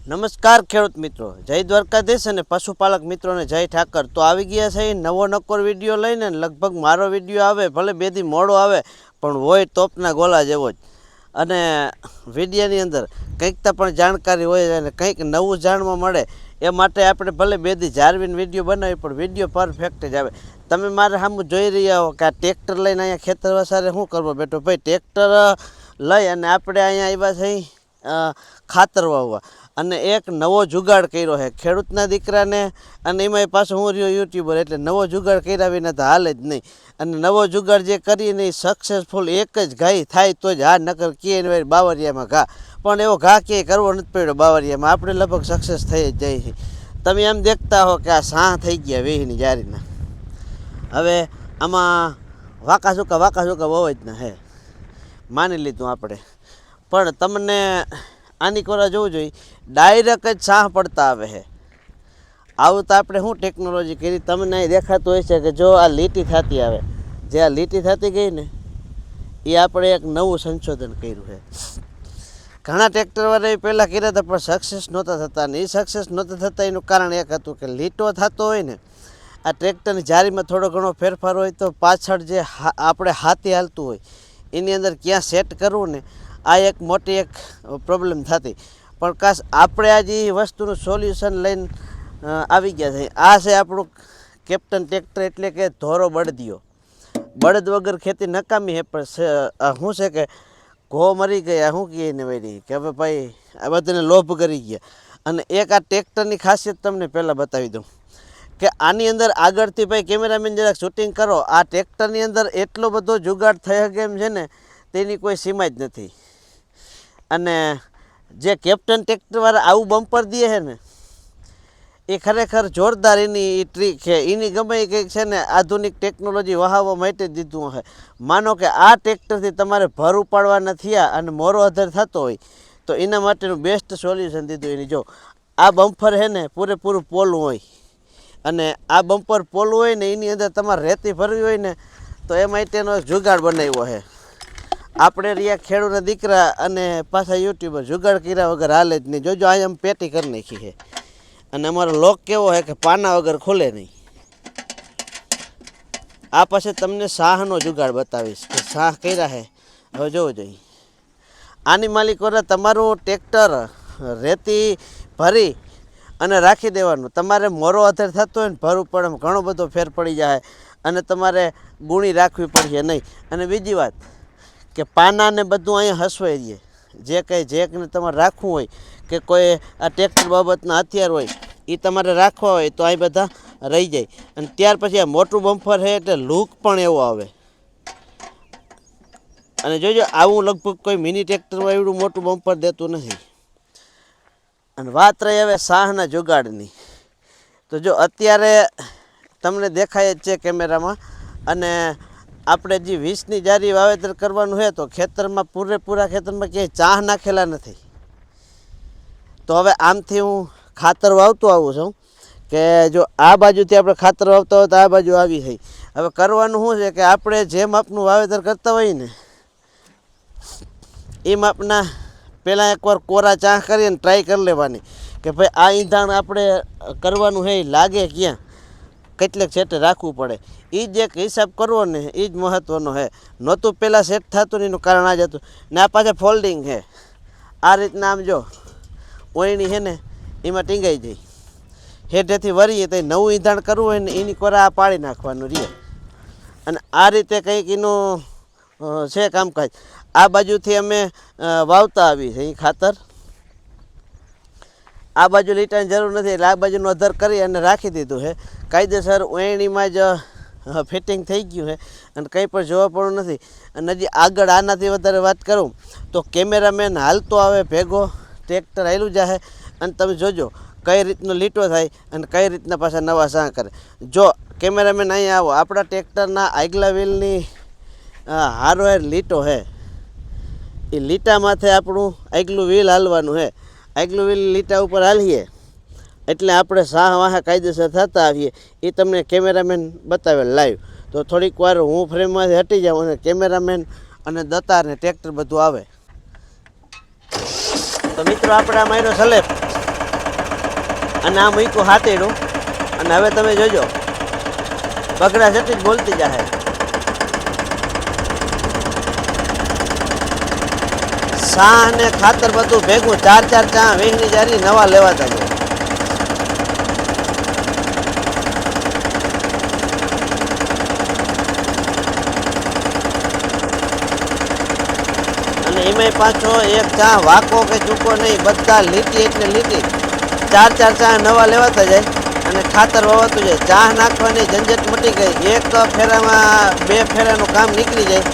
નમસ્કાર ખેડૂત મિત્રો, જય દ્વારકાધીશ અને પશુપાલક મિત્રોને જય ઠાકર. તો આવી ગયા છે નવો નક્કોર વિડીયો લઈને. લગભગ મારો વિડીયો આવે ભલે બે દી મોડો આવે પણ હોય તોપના ગોલા જેવો જ. અને વિડીયોની અંદર કંઈક તો પણ જાણકારી હોય અને કંઈક નવું જાણવા મળે એ માટે આપણે ભલે બે દી જાળવીને વિડીયો બનાવી પણ વિડીયો પરફેક્ટ જ આવે. તમે મારે સામું જોઈ રહ્યા હો કે આ ટ્રેક્ટર લઈને અહીંયા ખેતર વસારે શું કરવો બેઠો ભાઈ. ટ્રેક્ટર લઈ અને આપણે અહીંયા આવ્યા છે ખાતર વાવવા અને એક નવો જુગાડ કર્યો છે ખેડૂતના દીકરાને. અને એમાં પાછું હું રહ્યો યુટ્યુબર એટલે નવો જુગાડ કર્યા વિના તો હાલે જ નહીં. અને નવો જુગાડ જે કરીને એ સક્સેસફુલ એક જ ઘાઈ થાય તો જ હા, નકર ક્યાંય બાવરિયામાં ઘા. પણ એવો ઘા ક્યાંય કરવો નથી પડ્યો બાવરિયામાં, આપણે લગભગ સક્સેસ થઈ જ જાય છે. તમે એમ દેખતા હો કે આ સાહ થઈ ગયા વેહીની જારીના. હવે આમાં વાંકા સુકા બહુ જ ના હે માની લીધું આપણે. પણ તમને આની કોરા જોવું જોઈએ, ડાયરેક્ટ જ સાહ પડતા આવે છે. આવું તો આપણે શું ટેકનોલોજી કરી તમને અહીં દેખાતું હોય છે કે જો આ લીટી થતી આવે, જે આ લીટી થતી ગઈ ને એ આપણે એક નવું સંશોધન કર્યું છે. ઘણા ટ્રેક્ટરવાળા પહેલાં કર્યા હતા પણ સક્સેસ નહોતા થતા. ને એ સક્સેસ નહોતા થતા એનું કારણ એક હતું કે લીટો થતો હોય ને આ ટ્રેક્ટરની જારીમાં થોડો ઘણો ફેરફાર હોય તો પાછળ જે આપણે હાથી હાલતું હોય એની અંદર ક્યાં સેટ કરવું ને આ એક મોટી એક પ્રોબ્લેમ થતી. પણ કાશ આપણે આજે એ વસ્તુનું સોલ્યુશન લઈને આવી ગયા છે. આ છે આપણું કેપ્ટન ટ્રેક્ટર, એટલે કે ધોરો બળદિયો. બળદ વગર ખેતી નકામી છે. પણ શું છે કે ઘો મરી ગયા, શું કહે ને વળી કે હવે ભાઈ આ બધાને લોભ કરી ગયા. અને એક આ ટ્રેક્ટરની ખાસિયત તમને પહેલાં બતાવી દઉં કે આની અંદર આગળથી ભાઈ કેમેરામેન જરાક શૂટિંગ કરો. આ ટ્રેક્ટરની અંદર એટલો બધો જુગાડ થઈ શકે એમ છે ને તેની કોઈ સીમા જ નથી. અને જે કેપ્ટન ટ્રેક્ટરવાળા આવું બમ્પર દે છે ને એ ખરેખર જોરદાર એની ટ્રીક છે. એની ગમે એ કંઈક છે ને આધુનિક ટેકનોલોજી વહાવવા માટે જ દીધું છે. માનો કે આ ટ્રેક્ટરથી તમારે ભર ઉપાડવાના થયા અને મોરો અધર થતો હોય તો એના માટેનું બેસ્ટ સોલ્યુશન દીધું. એની જો આ બમ્પર છે ને પૂરેપૂરું પોલું હોય અને આ બમ્પર પોલું હોય ને એની અંદર તમારે રેતી ભરવી હોય ને તો એ માટેનો જુગાડ બનાવ્યો છે. આપણે રહ્યા ખેડૂતના દીકરા અને પાછા યુટ્યુબર, જુગાડ કર્યા વગર હાલે જ નહીં. જોજો આ આમ પેટી કરી નાખી છે. અને અમારો લોક કેવો છે કે પાના વગર ખુલે નહીં. આ પછી તમને શાહનો જુગાડ બતાવીશ કે શાહ કર્યા છે. હવે જોવું જોઈએ આની માલિકોને તમારું ટ્રેક્ટર રેતી ભરી અને રાખી દેવાનું. તમારે મોરો અધર થતો હોય ને ભરવું પડે ઘણો બધો ફેર પડી જાય અને તમારે ગુણી રાખવી પડશે નહીં. અને બીજી વાત કે પાનાને બધું અહીંયા હસવાઈ દે. જે કંઈ જેકને તમારે રાખવું હોય કે કોઈ આ ટ્રેક્ટર બાબતના હથિયાર હોય એ તમારે રાખવા હોય તો અહીં બધા રહી જાય. અને ત્યાર પછી આ મોટું બમ્પર છે એટલે લુક પણ એવો આવે. અને જોજો આવું લગભગ કોઈ મિની ટ્રેક્ટરમાં એવડું મોટું બમ્પર દેતું નથી. અને વાત રહી હવે શાહના જુગાડની, તો જો અત્યારે તમને દેખાય જ છે કેમેરામાં. અને આપણે જે 20ની જારી વાવેતર કરવાનું છે તો ખેતરમાં પૂરેપૂરા ખેતરમાં ક્યાંય ચાહ નાખેલા નથી. તો હવે આમથી હું ખાતર વાવતો આવું છું કે જો આ બાજુથી આપણે ખાતર વાવતા હોય તો આ બાજુ આવી થઈ. હવે કરવાનું શું છે કે આપણે જે માપનું વાવેતર કરતા હોય ને એ માપના પહેલાં એકવાર કોરા ચાહ કરીને ટ્રાય કરી લેવાની કે ભાઈ આ ઈંધાણ આપણે કરવાનું છે એ લાગે ક્યાં, કેટલેક સેટે રાખવું પડે. એ જ એક હિસાબ કરવો ને એ જ મહત્ત્વનો છે. નહોતું પહેલાં સેટ થતું ને એનું કારણ આ જ હતું. ને આ પાછા ફોલ્ડિંગ છે આ રીતના. આમ જો ઓયણી છે ને એમાં ટીંગાઈ જાય. હેઠેથી વરીએ તો નવું ઈંધાણ કરવું હોય ને એની કોરા આ પાડી નાખવાનું રહે. અને આ રીતે કંઈક એનું છે કામકાજ. આ બાજુથી અમે વાવતા આવી છે એ ખાતર. આ બાજુ લીટાની જરૂર નથી એટલે આ બાજુનું અધર કરી અને રાખી દીધું છે કાયદેસર. ઓયણીમાં જ ફિટિંગ થઈ ગયું છે અને કંઈ પણ જોવા પડવું નથી. અને હજી આગળ આનાથી વધારે વાત કરું તો કેમેરામેન હાલતો આવે ભેગો, ટ્રેક્ટર હાલ્યું જાય અને તમે જોજો કઈ રીતનો લીટો થાય અને કઈ રીતના પાછા નવા સાહ કરે. જો કેમેરામેન અહીંયા આવો, આપણા ટ્રેક્ટરના આગલા વ્હીલની હારો લીટો છે એ લીટા માથે આપણું આગલું વ્હીલ હાલવાનું છે. આગલું વ્હીલ લીટા ઉપર હાલીએ એટલે આપણે સાહ વાહ કાયદેસર થતા આવીએ. એ તમને કેમેરામેન બતાવે લાઈવ. તો થોડીક વાર હું ફ્રેમમાંથી હટી જાઉં અને કેમેરામેન અને દતાર ને ટ્રેક્ટર બધું આવે. તો મિત્રો આપણે આ માર્યો સ્લેબ અને આ મૂક્યું હાથેડું અને હવે તમે જોજો બગડા જેટલી જ બોલતી જાહે. ચા અને ખાતર બધું ભેગું 4 ચા વીસની જારી નવા લેવાતા છે. અને એમાંય પાછો એક ચા વાકો કે ચૂકો નહીં, બધા લીટી એટલે લીટી 4 ચા નવા લેવાતા જાય અને ખાતર વાવાતું જાય. ચા નાખવાની ઝંઝટ મટી ગઈ, એક ફેરામાં 2 ફેરાનું કામ નીકળી જાય.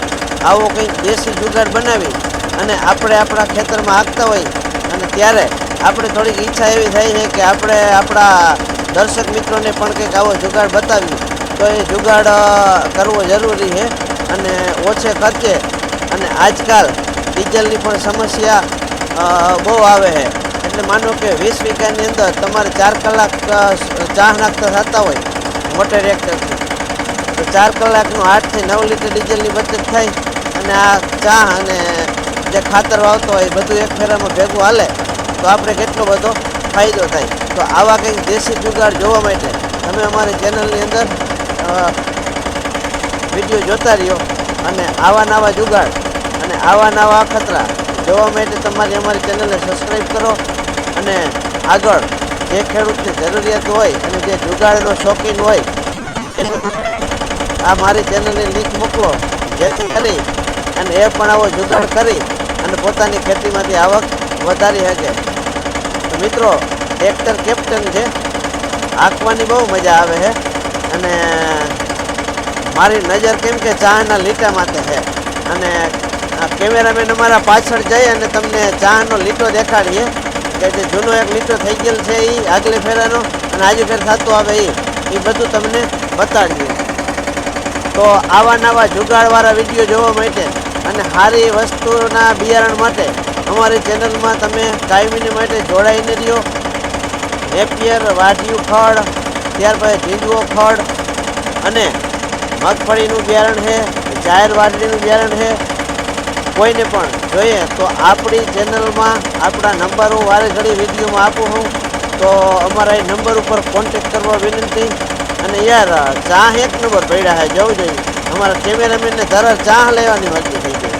આવો કંઈક દેશી જુગાડ બનાવી અને આપણે આપણા ખેતરમાં હાંકતા હોય અને ત્યારે આપણે થોડીક ઈચ્છા એવી થાય છે કે આપણે આપણા દર્શક મિત્રોને પણ કંઈક આવો જુગાડ બતાવીએ તો એ જુગાડ કરવો જરૂરી છે અને ઓછે ખર્ચે. અને આજકાલ ડીઝલની પણ સમસ્યા બહુ આવે છે. એટલે માનો કે 20 વીઘાની અંદર તમારે 4 કલાક ચા નાખતા થતા હોય મોટર ટ્રેક્ટરથી, તો 4 કલાકનું 8 થી 9 લીટર ડીઝલની બચત થાય અને આ ચા અને જે ખાતર વાવતો હોય બધું એક ફેરામાં ભેગું હાલે તો આપણે કેટલો બધો ફાયદો થાય. તો આવા કંઈક દેશી જુગાડ જોવા માટે તમે અમારી ચેનલની અંદર વિડીયો જોતા રહ્યો અને આવા નવા જુગાડ અને આવા નવા અખતરા જોવા માટે તમારી અમારી ચેનલને સબસ્ક્રાઈબ કરો અને આગળ જે ખેડૂતની જરૂરિયાત હોય અને જે જુગાડનો શોખીન હોય આ મારી ચેનલની લિંક મોકલો, જેથી કરી અને એ પણ આવો જુગાડ કરી અને પોતાની ખેતીમાંથી આવક વધારી શકે. તો મિત્રો ટ્રેક્ટર કેપ્ટન છે, હાંકવાની બહુ મજા આવે છે અને મારી નજર કેમ કે ચાના લીટા માટે છે અને કેમેરામેન અમારા પાછળ જઈ અને તમને ચાનો લીટો દેખાડીએ કે જે જૂનો એક લીટો થઈ ગયેલ છે એ આગલે ફેરાનો અને આજે ફેર થતો આવે એ બધું તમને બતાડીએ. તો આવા નવા જુગાડવાળા વિડીયો જોવા માટે અને સારી વસ્તુના બિયારણ માટે અમારી ચેનલમાં તમે કાયમીની માટે જોડાઈને રહ્યો. નેપિયર વાઢિયું ખડ, ત્યાર પછી ઢીંડવો ખડ અને મગફળીનું બિયારણ છે, જાહેર વાઢણીનું બિયારણ છે. કોઈને પણ જોઈએ તો આપણી ચેનલમાં આપણા નંબર હું વારે ઘડી વિડીયોમાં આપું છું, તો અમારા એ નંબર ઉપર કોન્ટેક કરવા વિનંતી. અને યાર ચા 1 નંબર પડ્યા છે, જવું જોઈએ. અમારા કેમેરામેનને તરત ચા લેવાની મરજી થઈ ગઈ.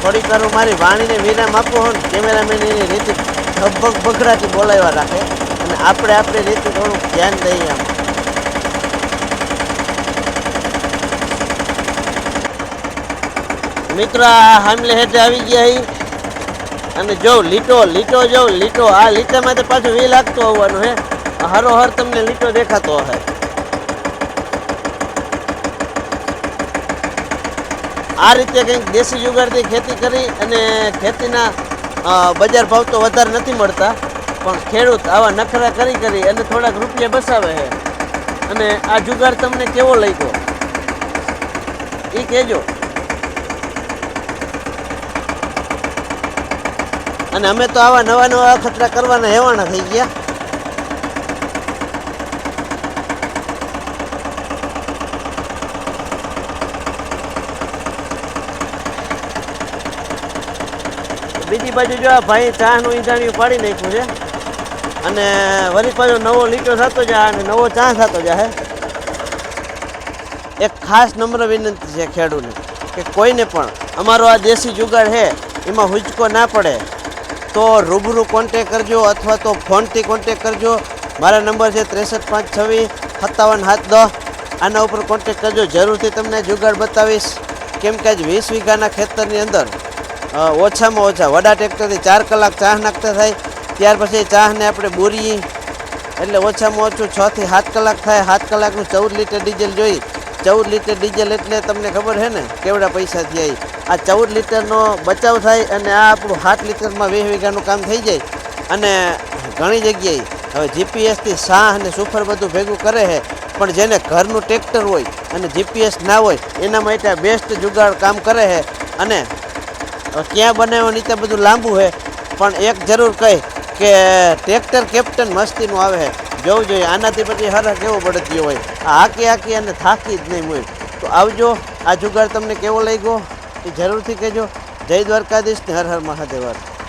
થોડીક વાર મારી વાણીને વિરામ આપવો હોય ને કેમેરામેન એની રીતે લગભગ બગડાટી બોલાવ્યા રાખે અને આપણે આપણી રીતે થોડુંક ધ્યાન દઈએ. આમ મિત્રો આ હામલે હેઠે આવી ગયા અને જો લીટો આ લીટામાં તો પાછું વી લાગતો હોવાનું હે, હરોહર તમને લીટો દેખાતો હશે. આ રીતે કંઈક દેશી જુગાડથી ખેતી કરી અને ખેતીના બજાર ભાવ તો વધારે નથી મળતા, પણ ખેડૂત આવા નખરા કરી અને થોડાક રૂપિયા બસાવે છે. અને આ જુગાડ તમને કેવો લાગ્યો એ કહેજો. અને અમે તો આવા નવા અખતરા કરવાના હેવાના થઈ ગયા. બીજી બાજુ જો આ ભાઈ ચાનું ઈંધાણિયું પાડી નાખ્યું છે અને વળી પાછો નવો લીટો થતો જાય અને નવો ચા થતો જાય. એક ખાસ નમ્ર વિનંતી છે ખેડૂતને કે કોઈને પણ અમારો આ દેશી જુગાડ છે એમાં હુંચકો ના પડે તો રૂબરૂ કોન્ટેક કરજો અથવા તો ફોનથી કોન્ટેક કરજો. મારા નંબર છે 635657 આના ઉપર કોન્ટેક કરજો. જરૂરથી તમને જુગાડ બતાવીશ. કેમ કે આજ 20 વીઘાના ખેતરની અંદર ઓછામાં ઓછા વડા ટ્રેક્ટરથી 4 કલાક ચા નાખતા થાય, ત્યાર પછી ચાને આપણે બોરીએ એટલે ઓછામાં ઓછું 6 થી 7 કલાક થાય. 7 કલાકનું 14 લીટર ડીઝલ જોઈ. 14 લીટર ડીઝલ એટલે તમને ખબર છે ને કેવડા પૈસા થયા. આ 14 લીટરનો બચાવ થાય અને આ આપણું 7 લીટરમાં 20 વીઘાનું કામ થઈ જાય. અને ઘણી જગ્યાએ હવે જીપીએસથી સાહ અને સુફર બધું ભેગું કરે છે, પણ જેને ઘરનું ટ્રેક્ટર હોય અને જીપીએસ ના હોય એના માટે આ બેસ્ટ જુગાડ કામ કરે છે. અને ક્યાં બનાવવાની તે બધું લાંબુ છે, પણ એક જરૂર કહે કે ટ્રેક્ટર કેપ્ટન મસ્તીનું આવે છે, જોવું જોઈએ. આનાથી પછી હરખ કેવો બળદિયો હોય, આ હાકી અને થાકી જ નહીં હોય. તો આવજો. આ જુગાડ તમને કેવો લાગ્યો એ જરૂરથી કહેજો. જય દ્વારકાધીશ ને હર હર મહાદેવ.